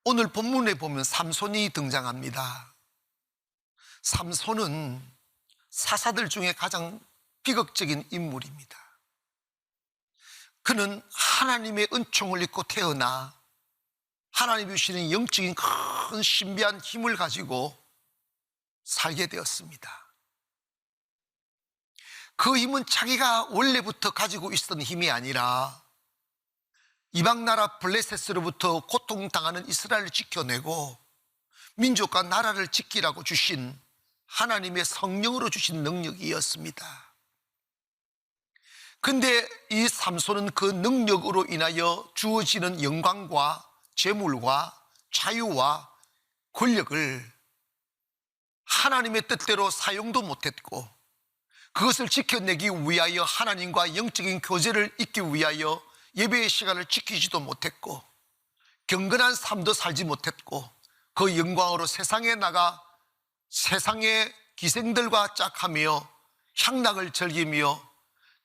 오늘 본문에 보면 삼손이 등장합니다. 삼손은 사사들 중에 가장 비극적인 인물입니다. 그는 하나님의 은총을 입고 태어나 하나님이 주시는 영적인 큰 신비한 힘을 가지고 살게 되었습니다. 그 힘은 자기가 원래부터 가지고 있었던 힘이 아니라 이방나라 블레셋으로부터 고통당하는 이스라엘을 지켜내고 민족과 나라를 지키라고 주신 하나님의 성령으로 주신 능력이었습니다. 근데 이 삼손은 그 능력으로 인하여 주어지는 영광과 재물과 자유와 권력을 하나님의 뜻대로 사용도 못했고, 그것을 지켜내기 위하여 하나님과 영적인 교제를 잇기 위하여 예배의 시간을 지키지도 못했고, 경건한 삶도 살지 못했고, 그 영광으로 세상에 나가 세상의 기생들과 짝하며 향락을 즐기며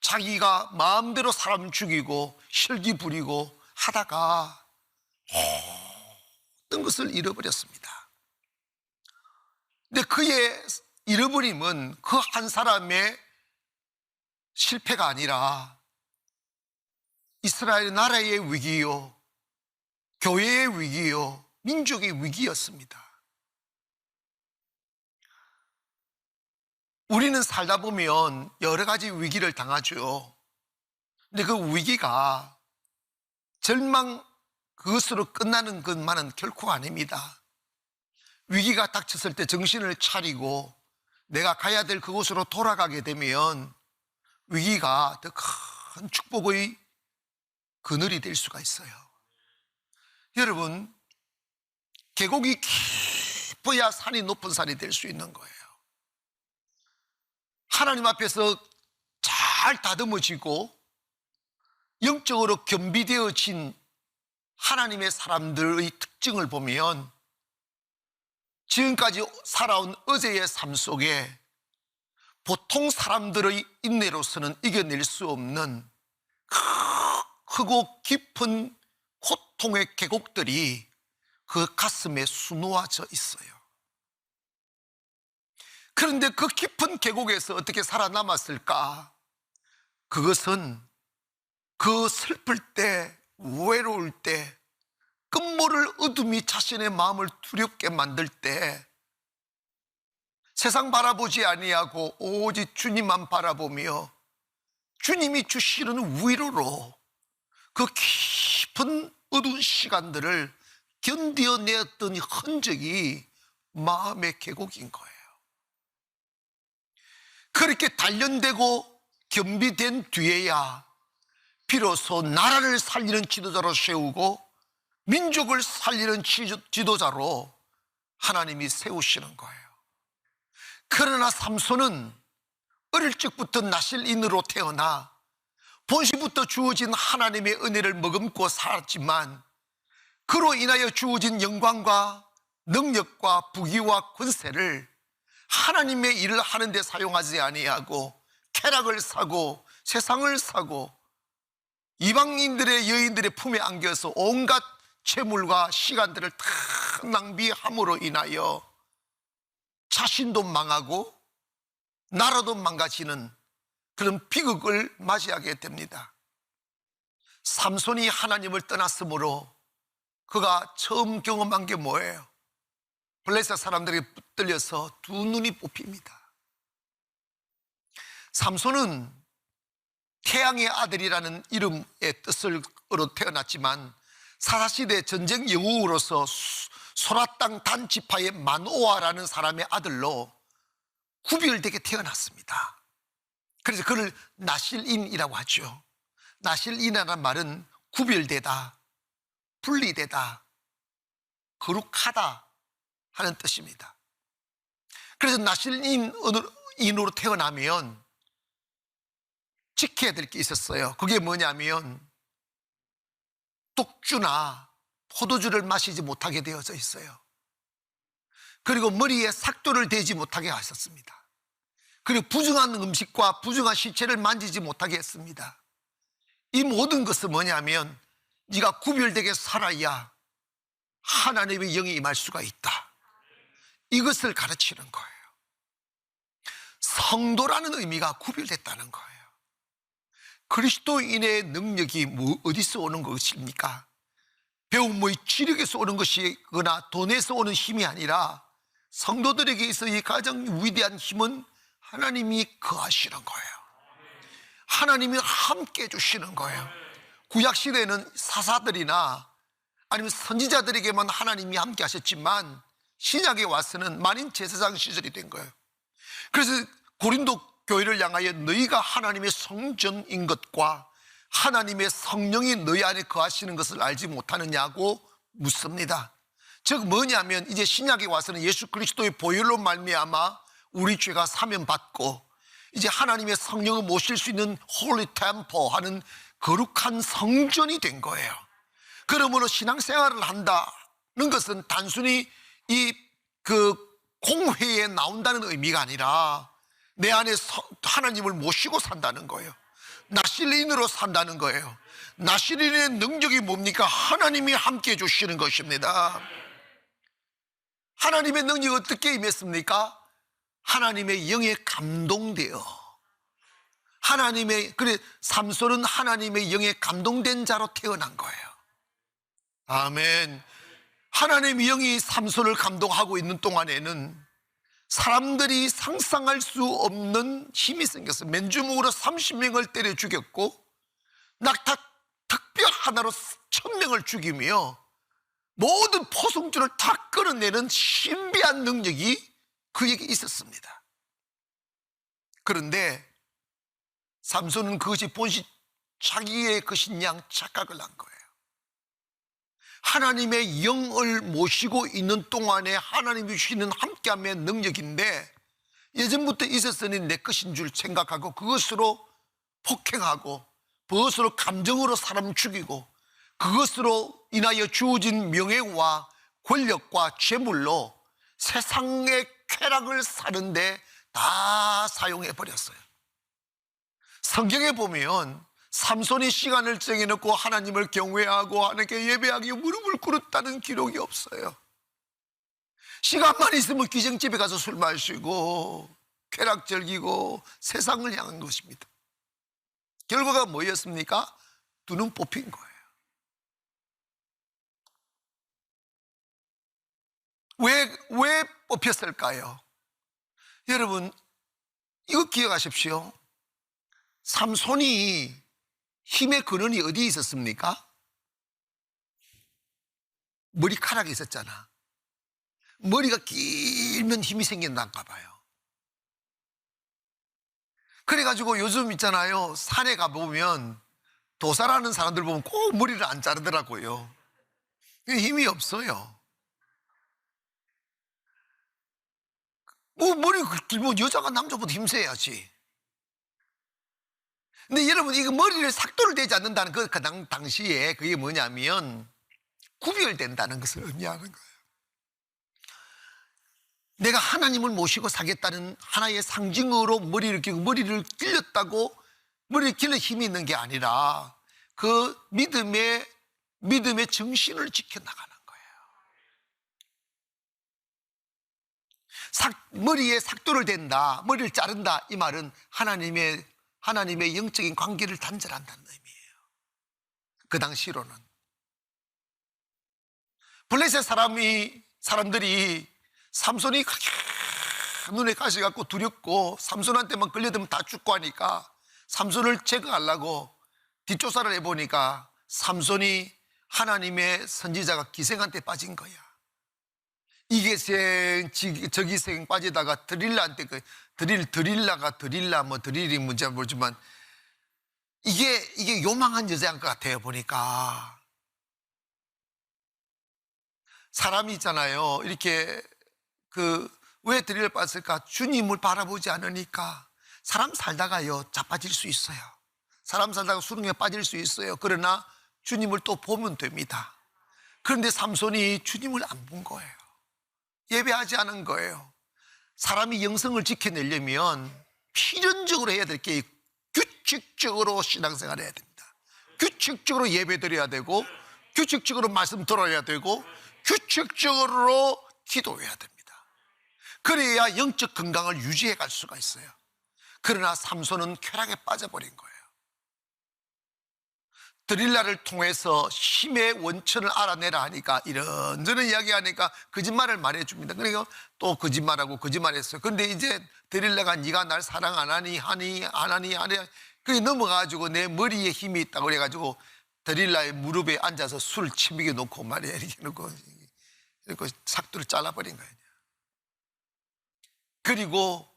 자기가 마음대로 사람 죽이고 혈기 부리고 하다가 모든 것을 잃어버렸습니다. 근데 그의 잃어버림은 그 한 사람의 실패가 아니라 이스라엘 나라의 위기요, 교회의 위기요, 민족의 위기였습니다. 우리는 살다 보면 여러 가지 위기를 당하죠. 근데 그 위기가 절망 그것으로 끝나는 것만은 결코 아닙니다. 위기가 닥쳤을 때 정신을 차리고 내가 가야 될 그곳으로 돌아가게 되면 위기가 더 큰 축복의 그늘이 될 수가 있어요. 여러분, 계곡이 깊어야 산이 높은 산이 될 수 있는 거예요. 하나님 앞에서 잘 다듬어지고 영적으로 겸비되어진 하나님의 사람들의 특징을 보면 지금까지 살아온 어제의 삶 속에 보통 사람들의 인내로서는 이겨낼 수 없는 크고 깊은 고통의 계곡들이 그 가슴에 수놓아져 있어요. 그런데 그 깊은 계곡에서 어떻게 살아남았을까? 그것은 그 슬플 때, 외로울 때, 끝모를 어둠이 자신의 마음을 두렵게 만들 때 세상 바라보지 아니하고 오직 주님만 바라보며 주님이 주시는 위로로 그 깊은 어두운 시간들을 견뎌내었던 흔적이 마음의 계곡인 거예요. 그렇게 단련되고 겸비된 뒤에야 비로소 나라를 살리는 지도자로 세우고 민족을 살리는 지도자로 하나님이 세우시는 거예요. 그러나 삼손은 어릴 적부터 나실인으로 태어나 본시부터 주어진 하나님의 은혜를 머금고 살았지만 그로 인하여 주어진 영광과 능력과 부귀와 권세를 하나님의 일을 하는 데 사용하지 아니하고 쾌락을 사고 세상을 사고 이방인들의 여인들의 품에 안겨서 온갖 재물과 시간들을 다 낭비함으로 인하여 자신도 망하고 나라도 망가지는 그런 비극을 맞이하게 됩니다. 삼손이 하나님을 떠났으므로 그가 처음 경험한 게 뭐예요? 블레셋 사람들에게 붙들려서 두 눈이 뽑힙니다. 삼손은 태양의 아들이라는 이름의 뜻으로 태어났지만 사사시대 전쟁 영웅으로서 소라 땅 단 지파의 마노아라는 사람의 아들로 구별되게 태어났습니다. 그래서 그를 나실인이라고 하죠. 나실인이라는 말은 구별되다, 분리되다, 거룩하다 하는 뜻입니다. 그래서 나실인으로 태어나면 지켜야 될 게 있었어요. 그게 뭐냐면 독주나 포도주를 마시지 못하게 되어져 있어요. 그리고 머리에 삭도를 대지 못하게 하셨습니다. 그리고 부정한 음식과 부정한 시체를 만지지 못하게 했습니다. 이 모든 것은 뭐냐면 네가 구별되게 살아야 하나님의 영이 임할 수가 있다. 이것을 가르치는 거예요. 성도라는 의미가 구별됐다는 거예요. 그리스도인의 능력이 어디서 오는 것입니까? 배움의 지력에서 오는 것이거나 돈에서 오는 힘이 아니라 성도들에게 있어 이 가장 위대한 힘은 하나님이 거하시는 거예요. 하나님이 함께 해주시는 거예요. 구약시대에는 사사들이나 아니면 선지자들에게만 하나님이 함께 하셨지만 신약에 와서는 만인 제사장 시절이 된 거예요. 그래서 고린도 교회를 향하여 너희가 하나님의 성전인 것과 하나님의 성령이 너희 안에 거하시는 것을 알지 못하느냐고 묻습니다. 즉 뭐냐면 이제 신약에 와서는 예수 그리스도의 보혈로 말미암아 우리 죄가 사면받고 이제 하나님의 성령을 모실 수 있는 홀리 템포 하는 거룩한 성전이 된 거예요. 그러므로 신앙생활을 한다는 것은 단순히 공회에 나온다는 의미가 아니라 내 안에 하나님을 모시고 산다는 거예요. 나실인으로 산다는 거예요. 나실인의 능력이 뭡니까? 하나님이 함께 해주시는 것입니다. 하나님의 능력이 어떻게 임했습니까? 하나님의 영에 감동되어 그래 삼손은 하나님의 영에 감동된 자로 태어난 거예요. 아멘. 하나님의 영이 삼손을 감동하고 있는 동안에는 사람들이 상상할 수 없는 힘이 생겼어요. 맨주먹으로 30명을 때려 죽였고 낙타 턱뼈 하나로 1000명을 죽이며 모든 포성줄을 다 끌어내는 신비한 능력이 그에게 있었습니다. 그런데 삼손은 그것이 본시 자기의 것인 양 착각을 한 거예요. 하나님의 영을 모시고 있는 동안에 하나님이 주시는 함께함의 능력인데 예전부터 있었으니 내 것인 줄 생각하고 그것으로 폭행하고 그것으로 감정으로 사람 죽이고 그것으로 인하여 주어진 명예와 권력과 재물로 세상의 쾌락을 사는데 다 사용해버렸어요. 성경에 보면 삼손이 시간을 정해놓고 하나님을 경외하고 하나님께 예배하기 무릎을 꿇었다는 기록이 없어요. 시간만 있으면 귀정집에 가서 술 마시고 쾌락 즐기고 세상을 향한 것입니다. 결과가 뭐였습니까? 두 눈 뽑힌 거예요. 왜 뽑혔을까요? 여러분 이거 기억하십시오. 삼손이 힘의 근원이 어디에 있었습니까? 머리카락에 있었잖아. 머리가 길면 힘이 생긴단가 봐요. 그래가지고 요즘 있잖아요, 산에 가보면 도살하는 사람들 보면 꼭 머리를 안 자르더라고요. 힘이 없어요. 뭐 머리가 길면 여자가 남자보다 힘세야지. 근데 여러분 이거 머리를 삭도를 대지 않는다는 그 당시에 그게 뭐냐면 구별된다는 것을 의미하는 거예요. 내가 하나님을 모시고 사겠다는 하나의 상징으로 머리를 끼고 머리를 길렀다고 머리를 길러 힘이 있는 게 아니라 그 믿음의 정신을 지켜나가는 거예요. 머리에 삭도를 댄다, 머리를 자른다, 이 말은 하나님의 영적인 관계를 단절한다는 의미예요. 그 당시로는 블레셋 사람들이 삼손이 눈에 가시 갖고 두렵고 삼손한테만 걸려들면 다 죽고 하니까 삼손을 제거하려고 뒷조사를 해보니까 삼손이 하나님의 선지자가 기생한테 빠진 거야. 이기생 저기생 빠지다가 드릴라한테 드릴라 뭐 드릴이 뭔지 모르지만 이게 요망한 여자인 것 같아요. 보니까 사람이 있잖아요, 이렇게 왜 드릴을 빠졌을까? 주님을 바라보지 않으니까. 사람 살다가요 자빠질 수 있어요. 사람 살다가 수렁에 빠질 수 있어요. 그러나 주님을 또 보면 됩니다. 그런데 삼손이 주님을 안 본 거예요. 예배하지 않은 거예요. 사람이 영성을 지켜내려면 필연적으로 해야 될 게 규칙적으로 신앙생활을 해야 됩니다. 규칙적으로 예배 드려야 되고 규칙적으로 말씀 들어야 되고 규칙적으로 기도해야 됩니다. 그래야 영적 건강을 유지해 갈 수가 있어요. 그러나 삼손은 쾌락에 빠져버린 거예요. 드릴라를 통해서 힘의 원천을 알아내라 하니까 이런저런 이야기하니까 거짓말을 말해줍니다. 그러니까 또 거짓말하고 거짓말했어요. 그런데 이제 드릴라가 네가 날 사랑 안 하니 그게 넘어가지고 내 머리에 힘이 있다고 그래가지고 드릴라의 무릎에 앉아서 술 치미게 놓고 말이야 이렇게 놓고 삭두를 잘라버린 거예요. 그리고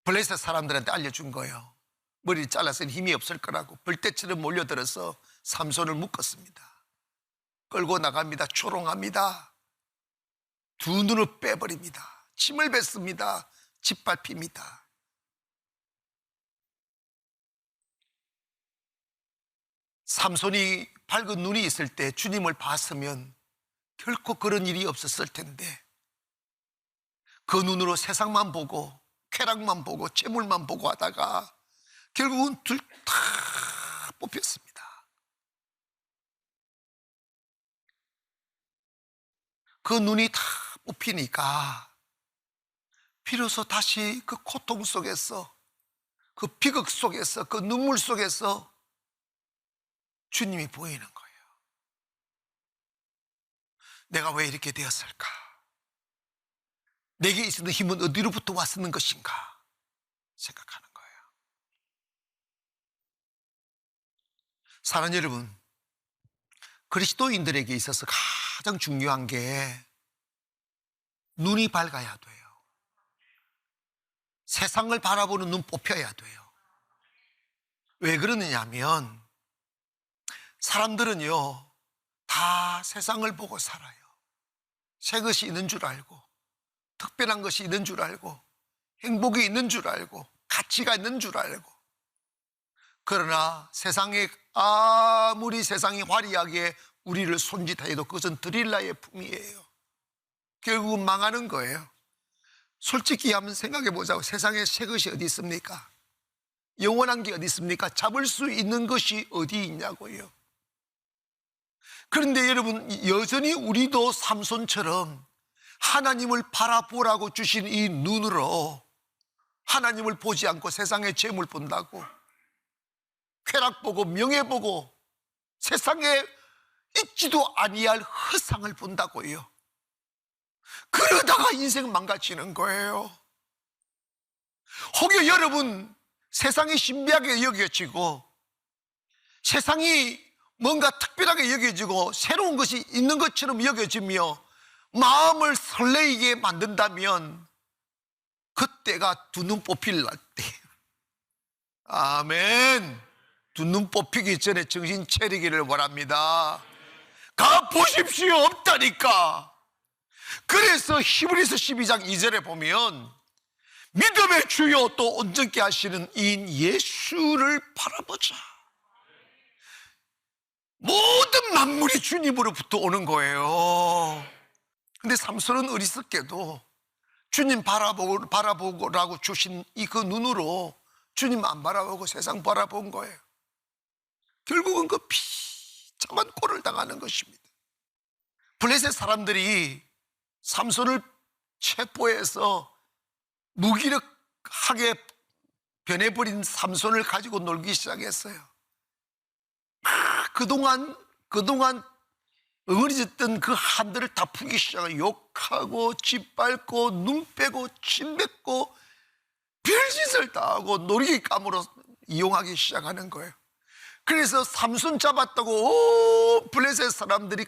블레셋 사람들한테 알려준 거예요. 머리를 잘랐으니 힘이 없을 거라고. 벌떼처럼 몰려들어서 삼손을 묶었습니다. 끌고 나갑니다. 조롱합니다. 두 눈을 빼버립니다. 침을 뱉습니다. 짓밟힙니다. 삼손이 밝은 눈이 있을 때 주님을 봤으면 결코 그런 일이 없었을 텐데 그 눈으로 세상만 보고 쾌락만 보고 재물만 보고 하다가 결국은 둘 다 뽑혔습니다. 그 눈이 다 뽑히니까 비로소 다시 그 고통 속에서 그 비극 속에서 그 눈물 속에서 주님이 보이는 거예요. 내가 왜 이렇게 되었을까? 내게 있었던 힘은 어디로부터 왔었는 것인가 생각하는 거예요. 사랑하는 여러분, 그리스도인들에게 있어서 가장 중요한 게 눈이 밝아야 돼요. 세상을 바라보는 눈 뽑혀야 돼요. 왜 그러느냐 하면 사람들은요 다 세상을 보고 살아요. 새 것이 있는 줄 알고 특별한 것이 있는 줄 알고 행복이 있는 줄 알고 가치가 있는 줄 알고, 그러나 세상에 아무리 세상이 화려하게 우리를 손짓해도 그것은 드릴라의 품이에요. 결국은 망하는 거예요. 솔직히 한번 생각해 보자고. 세상에 새 것이 어디 있습니까? 영원한 게 어디 있습니까? 잡을 수 있는 것이 어디 있냐고요. 그런데 여러분, 여전히 우리도 삼손처럼 하나님을 바라보라고 주신 이 눈으로 하나님을 보지 않고 세상의 재물 본다고, 쾌락 보고 명예 보고 세상에 있지도 아니할 허상을 본다고요. 그러다가 인생 망가지는 거예요. 혹여 여러분 세상이 신비하게 여겨지고 세상이 뭔가 특별하게 여겨지고 새로운 것이 있는 것처럼 여겨지며 마음을 설레이게 만든다면 그때가 두 눈 뽑힐 날 때예요. 아멘. 두 눈 뽑히기 전에 정신 차리기를 바랍니다. 가 보십시오. 없다니까. 그래서 히브리서 12장 2절에 보면 믿음의 주요 또 온전케 하시는 이인 예수를 바라보자. 모든 만물이 주님으로부터 오는 거예요. 근데 삼손은 어리석게도 주님 바라보라고 주신 이 그 눈으로 주님 안 바라보고 세상 바라본 거예요. 결국은 그 비참한 꼴을 당하는 것입니다. 블레셋 사람들이 삼손을 체포해서 무기력하게 변해버린 삼손을 가지고 놀기 시작했어요. 그동안 어그러졌던 그 한들을 다 풀기 시작해요. 욕하고 짓밟고 눈 빼고 침 뱉고 별짓을 다 하고 놀이감으로 이용하기 시작하는 거예요. 그래서 삼손 잡았다고 블레셋 사람들이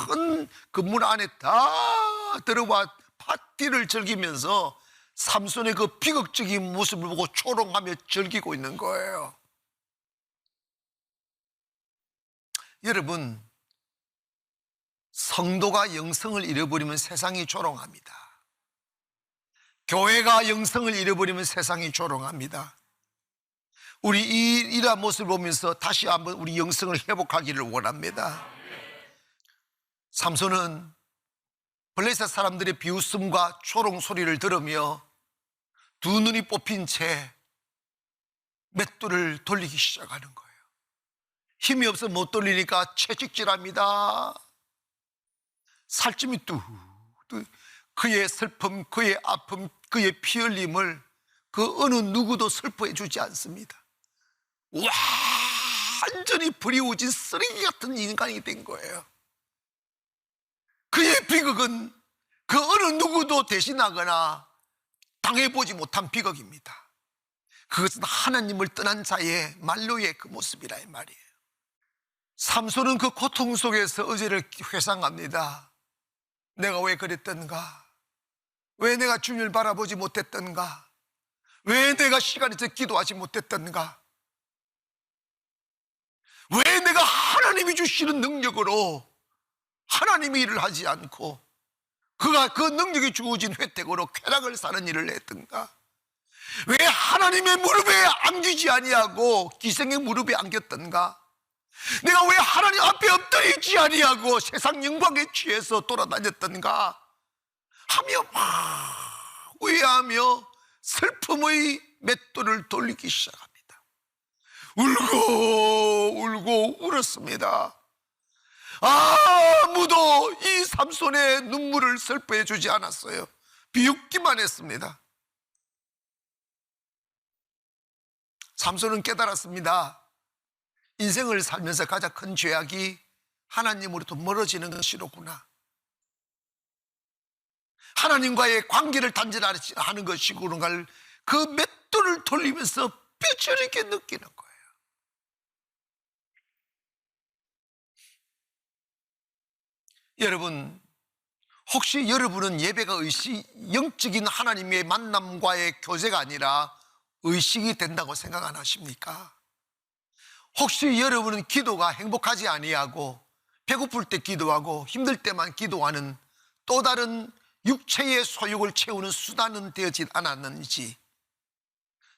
큰 건물 안에 다 들어와 파티를 즐기면서 삼손의 그 비극적인 모습을 보고 초롱하며 즐기고 있는 거예요. 여러분, 성도가 영성을 잃어버리면 세상이 조롱합니다. 교회가 영성을 잃어버리면 세상이 조롱합니다. 우리 이러한 모습을 보면서 다시 한번 우리 영성을 회복하기를 원합니다. 삼손은 블레셋 사람들의 비웃음과 초롱 소리를 들으며 두 눈이 뽑힌 채 맷돌을 돌리기 시작하는 거예요. 힘이 없어 못 돌리니까 채찍질합니다. 살찜이 그의 슬픔, 그의 아픔, 그의 피 흘림을 그 어느 누구도 슬퍼해 주지 않습니다. 완전히 불이우진 쓰레기 같은 인간이 된 거예요. 그의 비극은 그 어느 누구도 대신하거나 당해보지 못한 비극입니다. 그것은 하나님을 떠난 자의 만료의 그 모습이라 이 말이에요. 삼손은 그 고통 속에서 어제를 회상합니다. 내가 왜 그랬던가? 왜 내가 주님을 바라보지 못했던가? 왜 내가 시간이 더 기도하지 못했던가? 왜 내가 하나님이 주시는 능력으로 하나님의 일을 하지 않고 그가 그 능력이 주어진 혜택으로 쾌락을 사는 일을 했던가? 왜 하나님의 무릎에 안기지 아니하고 기생의 무릎에 안겼던가? 내가 왜 하나님 앞에 엎드리지 아니하고 세상 영광에 취해서 돌아다녔던가? 하며 막 후회하며 슬픔의 맷돌을 돌리기 시작합니다. 울고 울었습니다. 아무도 이 삼손의 눈물을 슬퍼해 주지 않았어요. 비웃기만 했습니다. 삼손은 깨달았습니다. 인생을 살면서 가장 큰 죄악이 하나님으로부터 멀어지는 것이로구나. 하나님과의 관계를 단절하는 것이고 그런가를 그 맷돌을 돌리면서 뼈저리게 느끼는 거예요. 여러분, 혹시 여러분은 예배가 영적인 하나님의 만남과의 교제가 아니라 의식이 된다고 생각 안 하십니까? 혹시 여러분은 기도가 행복하지 아니하고 배고플 때 기도하고 힘들 때만 기도하는 또 다른 육체의 소욕을 채우는 수단은 되어진 않았는지,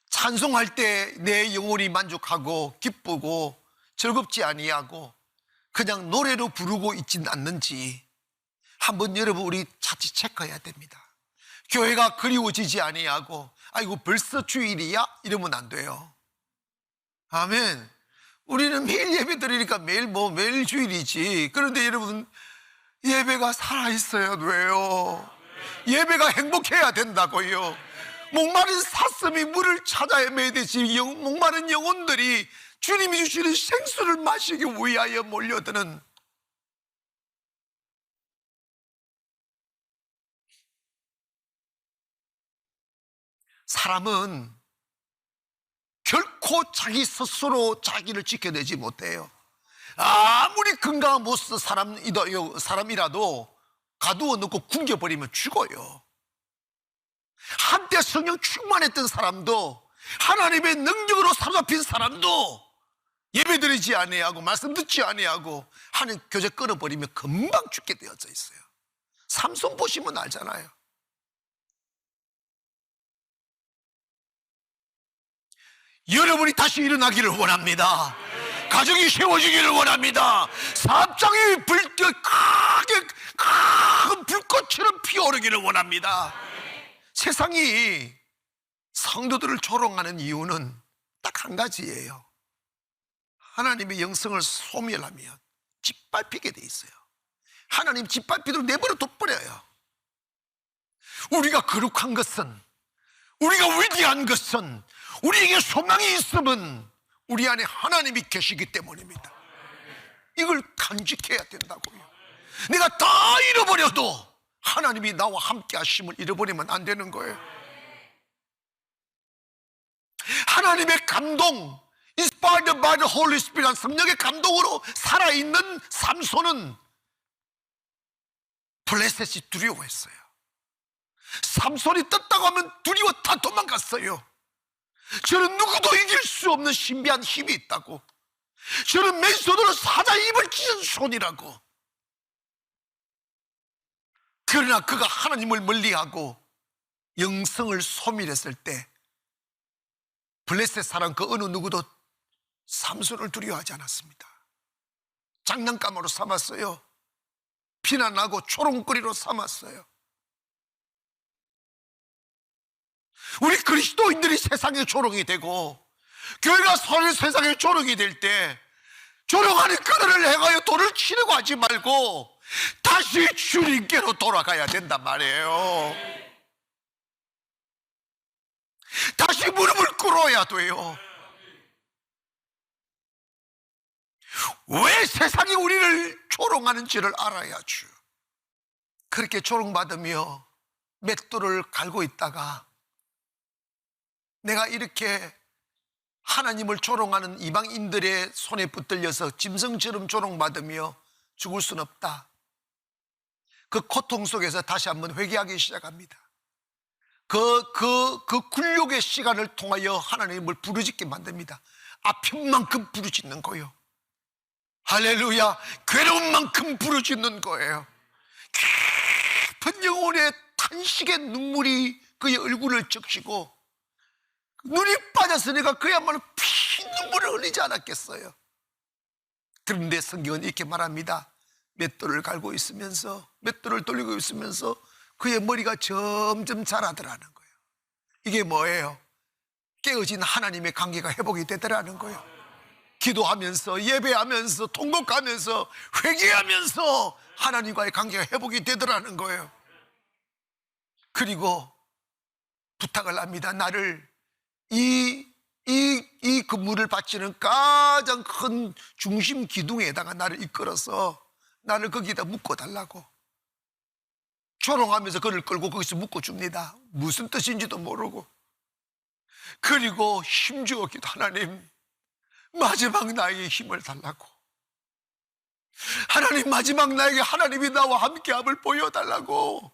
찬송할 때 내 영혼이 만족하고 기쁘고 즐겁지 아니하고 그냥 노래로 부르고 있지는 않는지 한번 여러분 우리 자칫 체크해야 됩니다. 교회가 그리워지지 아니하고 아이고 벌써 주일이야? 이러면 안 돼요. 아멘. 우리는 매일 예배 드리니까 매일 주일이지. 그런데 여러분 예배가 살아있어야 돼요. 예배가 행복해야 된다고요. 목마른 사슴이 물을 찾아 헤매듯이 목마른 영혼들이 주님이 주시는 생수를 마시기 위하여 몰려드는, 사람은 결코 자기 스스로 자기를 지켜내지 못해요. 아무리 건강한 모습 사람이라도 가두어 놓고 굶겨버리면 죽어요. 한때 성령 충만했던 사람도, 하나님의 능력으로 사로잡힌 사람도 예배드리지 아니하고 말씀 듣지 아니하고 하는 교제 끊어버리면 금방 죽게 되어져 있어요. 삼손 보시면 알잖아요. 여러분이 다시 일어나기를 원합니다. 가정이 세워지기를 원합니다. 사업장이 크게 큰 불꽃처럼 피어오르기를 원합니다. 세상이 성도들을 조롱하는 이유는 딱 한 가지예요. 하나님의 영성을 소멸하면 짓밟히게 돼 있어요. 하나님 짓밟히도록 내버려 둬버려요. 우리가 거룩한 것은, 우리가 위대한 것은, 우리에게 소망이 있으면 우리 안에 하나님이 계시기 때문입니다. 이걸 간직해야 된다고요. 내가 다 잃어버려도 하나님이 나와 함께 하심을 잃어버리면 안 되는 거예요. 하나님의 감동, Inspired by the Holy Spirit, 성령의 감동으로 살아있는 삼손은 블레셋이 두려워했어요. 삼손이 떴다고 하면 두려워 다 도망갔어요. 저는 누구도 이길 수 없는 신비한 힘이 있다고. 저는 맨손으로 사자 입을 찢은 손이라고. 그러나 그가 하나님을 멀리하고 영성을 소멸했을 때 블레셋 사람 그 어느 누구도 삼손을 두려워하지 않았습니다. 장난감으로 삼았어요. 비난하고 조롱거리로 삼았어요. 우리 그리스도인들이 세상의 조롱이 되고 교회가 세상의 조롱이 될 때 조롱하는 그들을 행하여 돈을 치려고 하지 말고 다시 주님께로 돌아가야 된단 말이에요. 다시 무릎을 꿇어야 돼요. 왜 세상이 우리를 조롱하는지를 알아야죠. 그렇게 조롱받으며 맷돌을 갈고 있다가 내가 이렇게 하나님을 조롱하는 이방인들의 손에 붙들려서 짐승처럼 조롱받으며 죽을 수는 없다. 그 고통 속에서 다시 한번 회개하기 시작합니다. 그 굴욕의 시간을 통하여 하나님을 부르짖게 만듭니다. 아픈 만큼 부르짖는 거예요. 할렐루야. 괴로운 만큼 부르짖는 거예요. 깊은 영혼의 탄식의 눈물이 그의 얼굴을 적시고 눈이 빠졌으니까 그야말로 피눈물을 흘리지 않았겠어요. 그런데 성경은 이렇게 말합니다. 맷돌을 갈고 있으면서, 맷돌을 돌리고 있으면서 그의 머리가 점점 자라더라는 거예요. 이게 뭐예요? 깨어진 하나님의 관계가 회복이 되더라는 거예요. 기도하면서, 예배하면서, 통곡하면서, 회개하면서 하나님과의 관계가 회복이 되더라는 거예요. 그리고 부탁을 합니다. 나를 이 근무를 바치는 가장 큰 중심 기둥에다가 나를 이끌어서 나를 거기다 묶어달라고. 조롱하면서 그를 끌고 거기서 묶어줍니다. 무슨 뜻인지도 모르고. 그리고 심지어 기도, 하나님 마지막 나에게 힘을 달라고. 하나님 마지막 나에게 하나님이 나와 함께함을 보여달라고.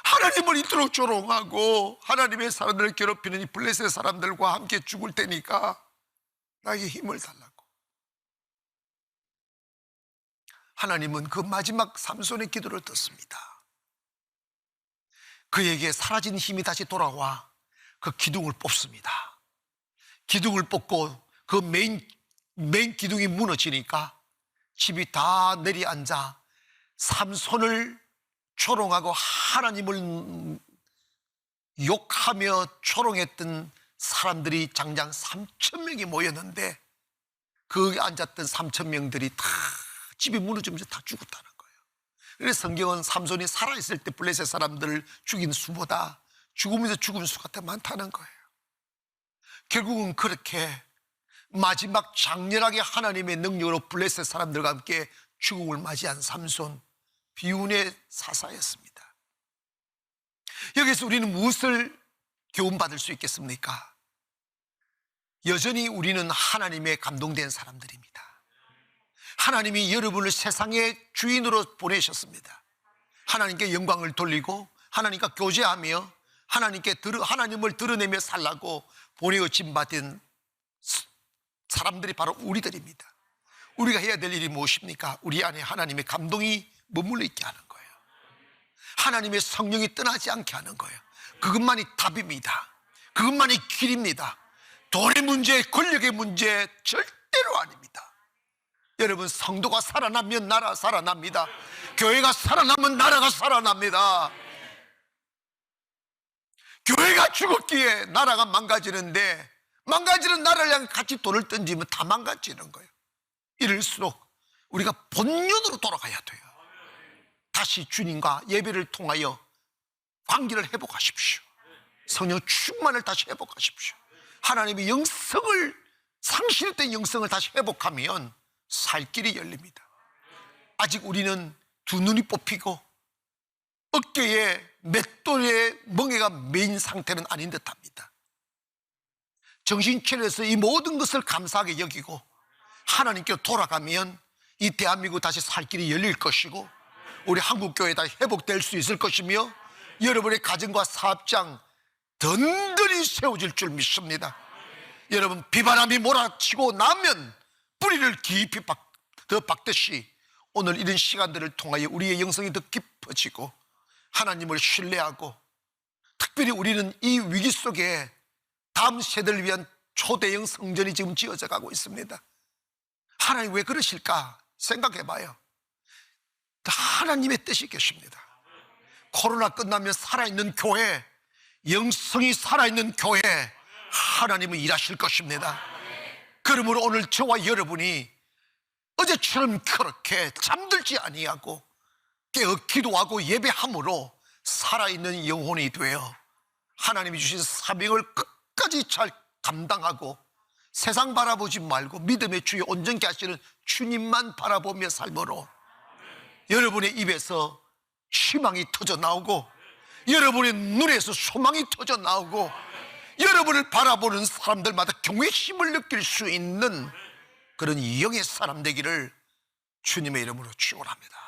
하나님을 이토록 조롱하고 하나님의 사람들을 괴롭히는 이 블레셋 사람들과 함께 죽을 테니까 나에게 힘을 달라고. 하나님은 그 마지막 삼손의 기도를 듣습니다. 그에게 사라진 힘이 다시 돌아와 그 기둥을 뽑습니다. 기둥을 뽑고 그 메인 기둥이 무너지니까 집이 다 내려앉아 삼손을 조롱하고 하나님을 욕하며 조롱했던 사람들이 장장 3,000명이 모였는데 그 앉았던 3,000명들이 다 집이 무너지면서 다 죽었다는 거예요. 그래서 성경은 삼손이 살아있을 때 블레셋 사람들을 죽인 수보다 죽으면서 죽은 수가 더 많다는 거예요. 결국은 그렇게 마지막 장렬하게 하나님의 능력으로 블레셋 사람들과 함께 죽음을 맞이한 삼손, 비운의 사사였습니다. 여기서 우리는 무엇을 교훈받을 수 있겠습니까? 여전히 우리는 하나님의 감동된 사람들입니다. 하나님이 여러분을 세상의 주인으로 보내셨습니다. 하나님께 영광을 돌리고 하나님과 교제하며 하나님을 드러내며 살라고 보내어진 받은 사람들이 바로 우리들입니다. 우리가 해야 될 일이 무엇입니까? 우리 안에 하나님의 감동이 머물러 있게 하는 거예요. 하나님의 성령이 떠나지 않게 하는 거예요. 그것만이 답입니다. 그것만이 길입니다. 돈의 문제, 권력의 문제 절대로 아닙니다. 여러분, 성도가 살아나면 나라 살아납니다. 교회가 살아나면 나라가 살아납니다. 교회가 죽었기에 나라가 망가지는데 망가지는 나라를 향해 같이 돌을 던지면 다 망가지는 거예요. 이럴수록 우리가 본연으로 돌아가야 돼요. 다시 주님과 예배를 통하여 관계를 회복하십시오. 성령 충만을 다시 회복하십시오. 하나님의 상실된 영성을 다시 회복하면 살 길이 열립니다. 아직 우리는 두 눈이 뽑히고 어깨에 맷돌의 멍에가 메인 상태는 아닌 듯합니다. 정신 차려서 이 모든 것을 감사하게 여기고 하나님께로 돌아가면 이 대한민국 다시 살 길이 열릴 것이고 우리 한국교회 다시 회복될 수 있을 것이며 여러분의 가정과 사업장 든든히 세워질 줄 믿습니다. 여러분, 비바람이 몰아치고 나면 뿌리를 깊이 더 박듯이 오늘 이런 시간들을 통하여 우리의 영성이 더 깊어지고 하나님을 신뢰하고, 특별히 우리는 이 위기 속에 다음 세대를 위한 초대형 성전이 지금 지어져 가고 있습니다. 하나님 왜 그러실까 생각해봐요. 하나님의 뜻이 계십니다. 코로나 끝나면 살아있는 교회, 영성이 살아있는 교회, 하나님은 일하실 것입니다. 그러므로 오늘 저와 여러분이 어제처럼 그렇게 잠들지 아니하고 깨어 기도하고 예배함으로 살아있는 영혼이 되어 하나님이 주신 사명을 끝까지 잘 감당하고 세상 바라보지 말고 믿음의 주에 온전케 하시는 주님만 바라보며 삶으로 여러분의 입에서 희망이 터져 나오고 여러분의 눈에서 소망이 터져 나오고 여러분을 바라보는 사람들마다 경외심을 느낄 수 있는 그런 영의 사람 되기를 주님의 이름으로 축원합니다.